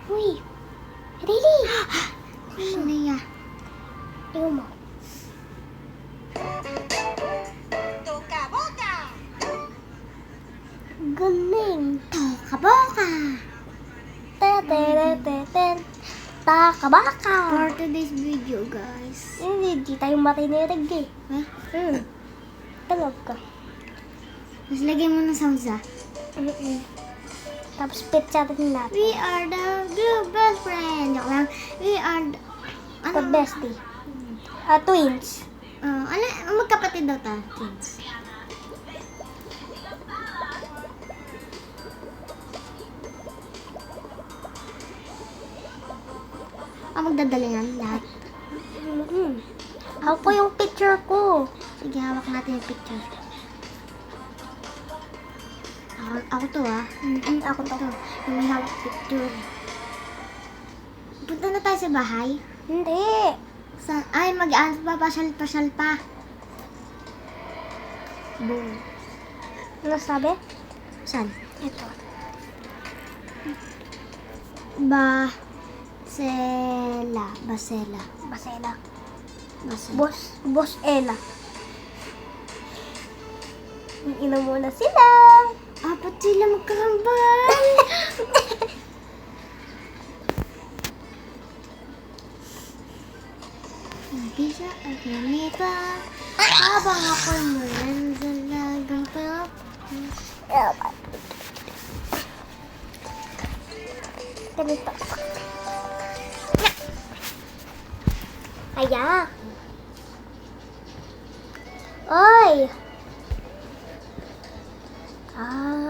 Uy! Really? Shania. Tingnan mo. Galing! Kaboka! Tetereteten. Takabaka! For today's video, guys. Hindi tayo matinirig eh. Eh? Talag ka. Mas lagay mo ng sounds ah. Tapos pitchatin natin. We are the good best friend. Joke lang. We are the... The bestie. Twins. Magkapatid daw ta? Twins. Magdadalingan lahat. Ako po yung picture ko. Sige, hawak natin yung picture. Ako to ah. Ako to. Yung may hawak picture. Punta na tayo sa bahay. Hindi. Ay, papasyal pa. Boom. Ano sabi? Saan? Ito. Basela. Basela. Basela. Boss Ella. Ina muna sila. Apat sila magkakambal. Bisa akin pa. Habang ako'y mulan sa lagang pa. Ganito. Aya. Oy.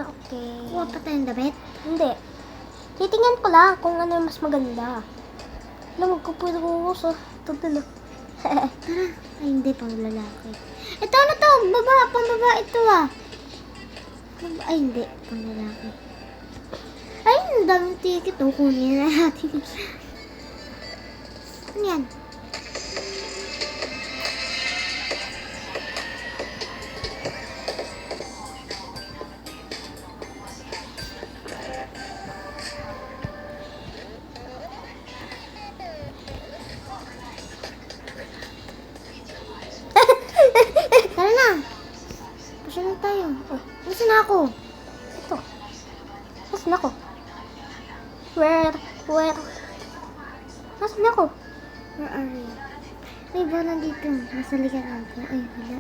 Okay. Kuha pa tayong damit. Hindi. Titingnan ko lang kung ano yung mas maganda. Alam, magkupulo ko sa tutulog. Tara. Ay, hindi pang lalaki. Ito, ano to? Pambaba ito ah. Ay, hindi. Pang lalaki. Ay, ang daming ticket. Kunin na natin. Ano yan? Tara na. Pasya na tayo. Nasaan na ako? Ito. Nasaan ako? Where? Nasaan ako? Where are you? Ay, ba nandito? Nasa likaran ko. Ay, wala.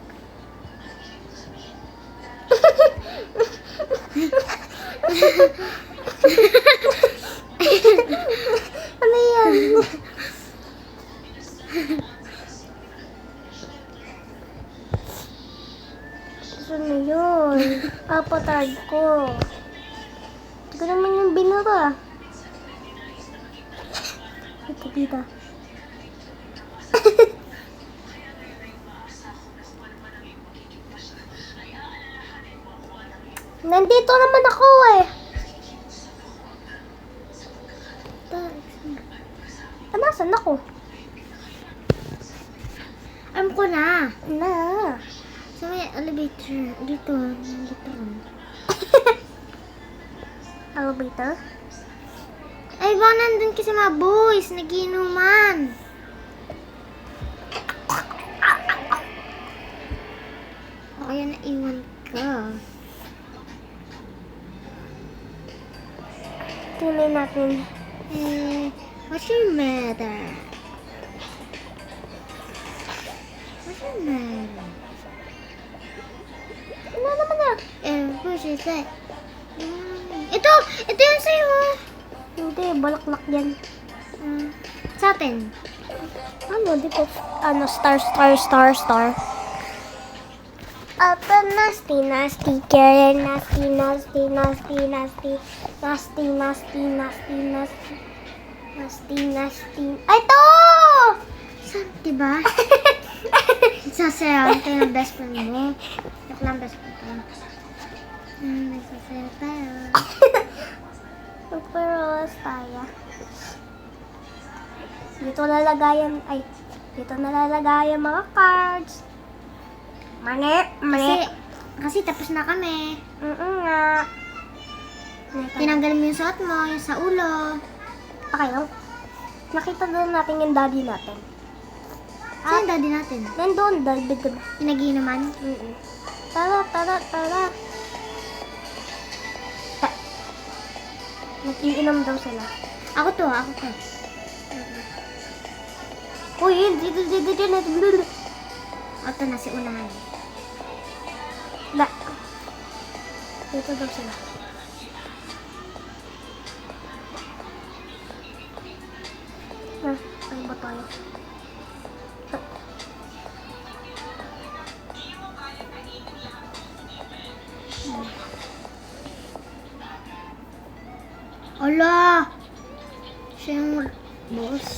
Ano yan? Saan na yun? Apatard ko. Hindi ko naman yung binura. Ito, dito. Nandito naman ako eh. Nasaan ako? Alam ko na. Na. Sa may elevator. Dito. Nandito. Elevator? Ay, ba nandun kasi mga boys. Nagiinuman. O, kaya naiwan ka. Tingnan natin. What's your matter? What's your matter? Ano naman na? Who's that? Ito yung sa'yo. Hindi, balaklak yan. Sa atin. Ano, dito? Ano, star. Apa nasty girl, nasty. Ay, to! Saan, diba? Sasayaw tayo ng best friend mo. Joke lang, best friend ko. Nagsasayaw tayo. Pero tayo. Dito nalalagayan mga cards. Kasi tapos na kami. Nga. Tinanggal mo yung suot mo, yung sa ulo. Okay lang. Nakita doon natin yung daddy natin. Saan yung daddy natin? Nandun, daddy ko. Yung nagiinuman? Tara. Nag-iinom daw sila. Ako to. Uy, dito. Ito na si unahan. Da. Dito daw sila. Ano ba tayo? Ala! Siya yung boss.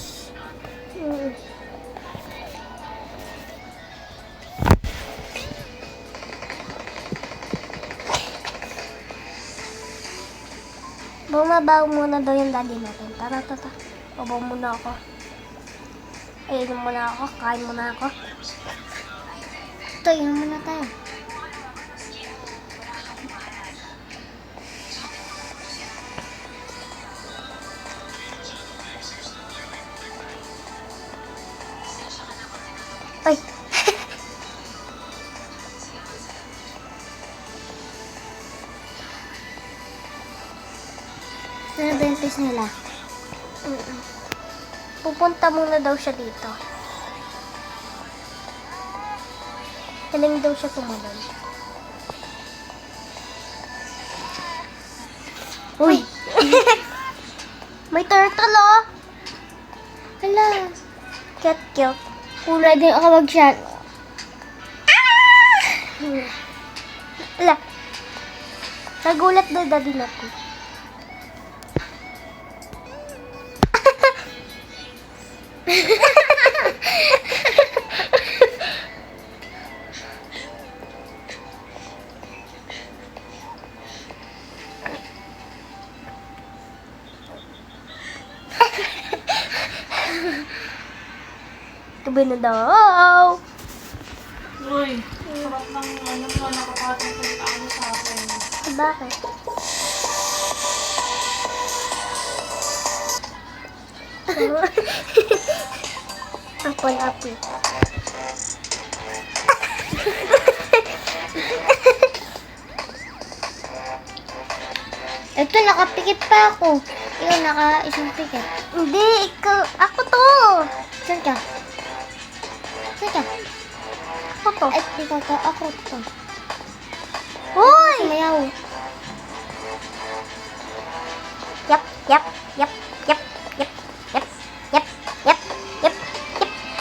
Bumabaw muna daw yung daddy natin. Tara. Babaw muna ako. Inom muna ako. Kain muna ako. Ito, yun muna tayo. Ay! Saan na ba yung place nila? Pupunta muna daw siya dito. Galing daw siya tumalon. Uy! May turtle oh! Ala! Cute. Kulay din ako mag-shot. Ala! Nagulat daw daddy natin. Tubi na daw. Uy, sarap ng ano mo, nakapatong pintaan mo sa akin. Bakit? Apple. Ito, nakapikit pa ako. Ikaw, naka-isang pikit. Hindi, ikaw. Ako to. Saan ka? Ako to. Ay, ikaw to. Ako to. Uy! Sumayaw. Yap.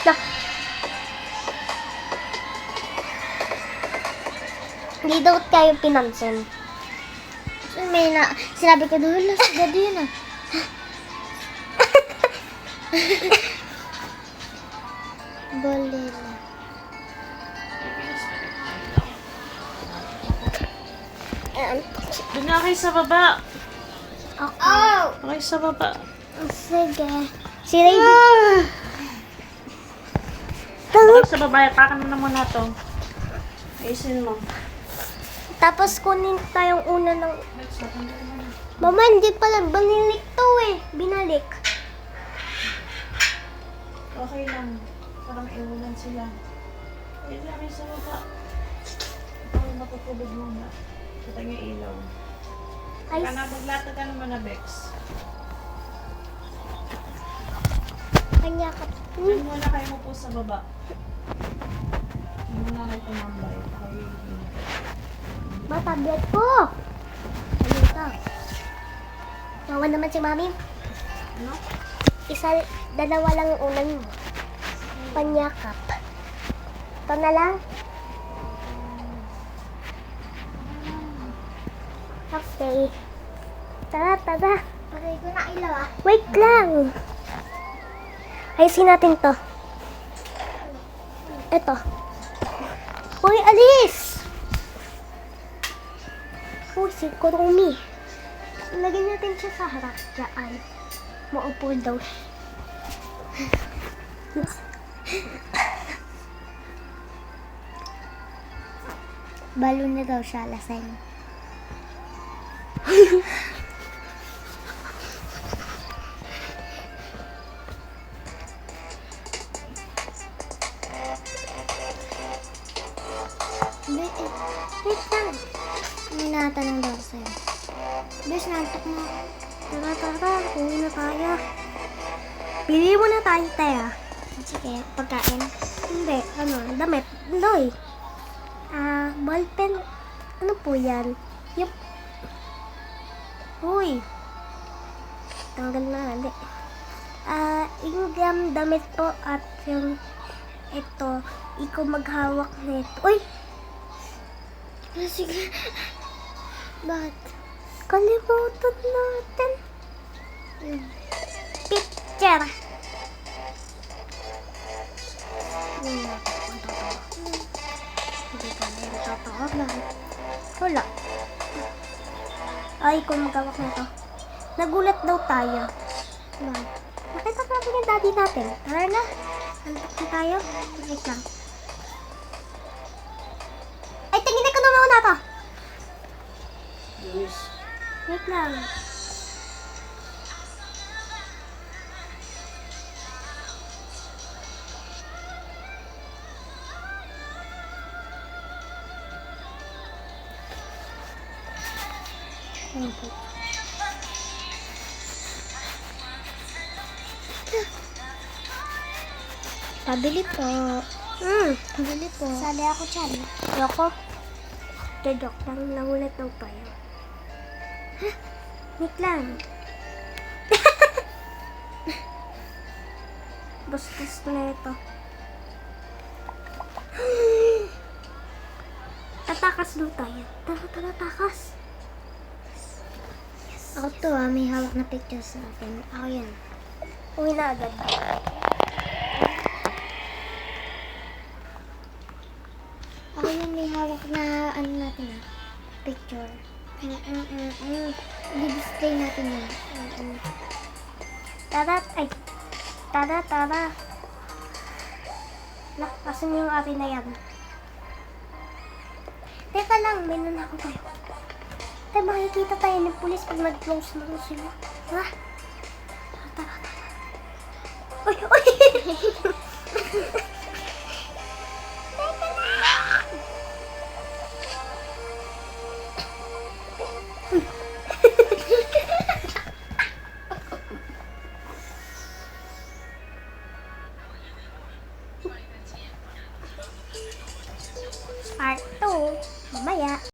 No. Hindi daw tayo pinansin. May sinabi ko doon, last daddy yun ah. Bolela. Doon na kayo sa baba. Okay. Okay sa baba. Sige. Si Ray. Okay sa baba. Takan mo na muna to. Ayusin mo. Tapos kunin tayong una ng... Mama, hindi pala. Binilik to eh. Binalik. Okay lang. Parang iwanan sila. Ayun na kayo sa baba. Parang matutulog muna. Kita niyo ilaw. Ay, Maglata ka naman na, Bex. kanya ka. Diyan muna kayo mo po sa baba. Diyan muna kayo tumambay. Ba, tablet ko. Ano ito? Nawa naman si Mami. Ano? Dalawa lang ang unan mo. Panyakap. Ito na lang. Okay. Tara. Okay, ko na ilaw ah. Wait lang. Ayusin natin to. Ito. Hoy, alis! Uy, si Kurumi. Lagyan natin siya sa harap. Diyan. Maupo daw. Balo na daw siya, laseng. Bes, nantok na. Tara, uwi na tayo. Pili mo na tayo, Taya. Sige, pagkain. Hindi, damit. Loy. Ballpen. Ano po yan? Yup. Uy. Tanggal na, hindi. Yung damit po at yung ito, ikaw maghawak nito. Uy! Sige. Bakit? Kalimutan natin. Picture. Hindi pa na yung totoo. Bakit? Wala. Ay, ikaw maghawak nito. Nagulat daw tayo. Bakit? Makita natin yung daddy natin. Tara na. Antok na tayo. Wait lang. Ay, tingin ko naman na to. Luis. Wait lang. Ayun po. Pabili po. Pabili po. Sali ako dyan. Ayoko. Joke lang. Nagulat daw tayo. Wait lang. Bastos na ito. Tatakas daw tayo. Tara, takas. Ako to may hawak na picture sa akin. Ako yan. Uwi na agad. Ako yan may hawak na ano natin picture. I-display natin yan. Tara. Asan yung atin na yan? Teka lang, may nanakaw tayo. Tayo, makikita tayo ng pulis pag nag-close na sila. Ha? Tara. Uy!